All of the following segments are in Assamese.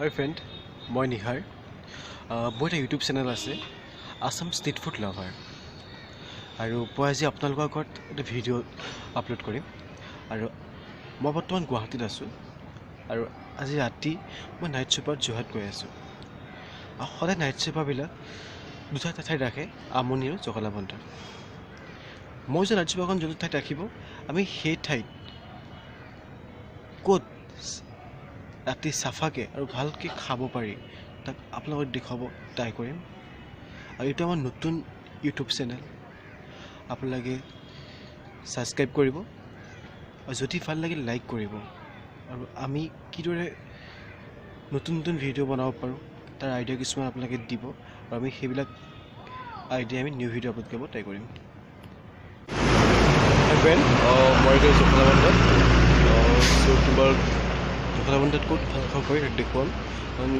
Hi friend, মই নিহাৰ মোৰ এটা ইউটিউব চেনেল আছে আছাম ষ্ট্ৰীট ফুড লাভাৰ আৰু মই আজি আপোনালোকৰ আগত এটা ভিডিঅ' আপলোড কৰিম আৰু মই বৰ্তমান গুৱাহাটীত আছোঁ আৰু আজি ৰাতি মই নাইট ছুপাৰত যোৰহাট গৈ আছোঁ সদায় নাইট ছুপাৰবিলাক দুটা ঠাইত ৰাখে আমনি আৰু জগলাবন্ধাত মই যে নাইট ছুপাৰখন যোনটো ঠাইত ৰাখিব আমি সেই ঠাইত ক'ত ৰাতি চাফাকৈ আৰু ভালকৈ খাব পাৰি তাক আপোনালোকক দেখুৱাব ট্ৰাই কৰিম আৰু এইটো আমাৰ নতুন ইউটিউব চেনেল আপোনালোকে ছাবস্ক্ৰাইব কৰিব আৰু যদি ভাল লাগে লাইক কৰিব আৰু আমি কিদৰে নতুন নতুন ভিডিঅ' বনাব পাৰোঁ তাৰ আইডিয়া কিছুমান আপোনালোকে দিব আৰু আমি সেইবিলাক আইডিয়া আমি নিউ ভিডিঅ' আপলোড কৰিব ট্ৰাই কৰিম মই এতিয়া জখলাবন্ধাত জখলাবন্ধাত ক'ত ভাল কৰি তাক দেখুৱাম কাৰণ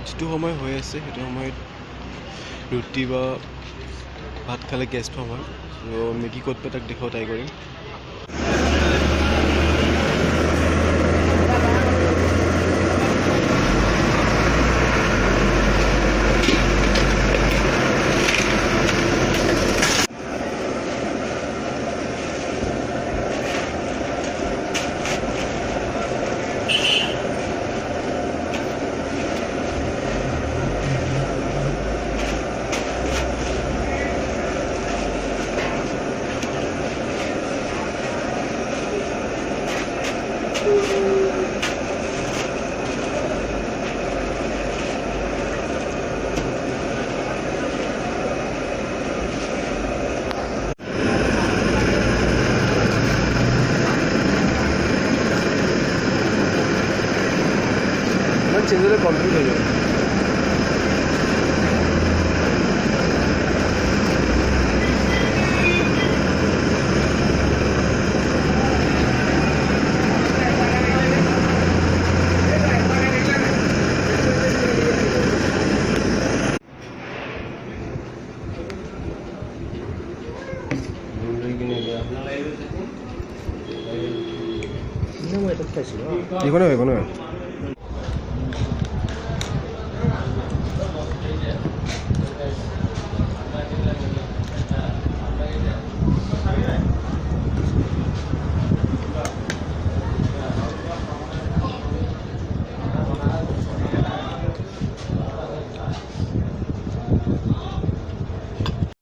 যিটো সময় হৈ আছে সেইটো সময়ত ৰুটি বা ভাত খালে গেছ ফৰ্ম হয় ত' মেগী ক'ত পাই তাক দেখুৱাব ট্ৰাই কৰিম চেঞ্জলৈ কমপ্লিট হৈ যাব একো নহয়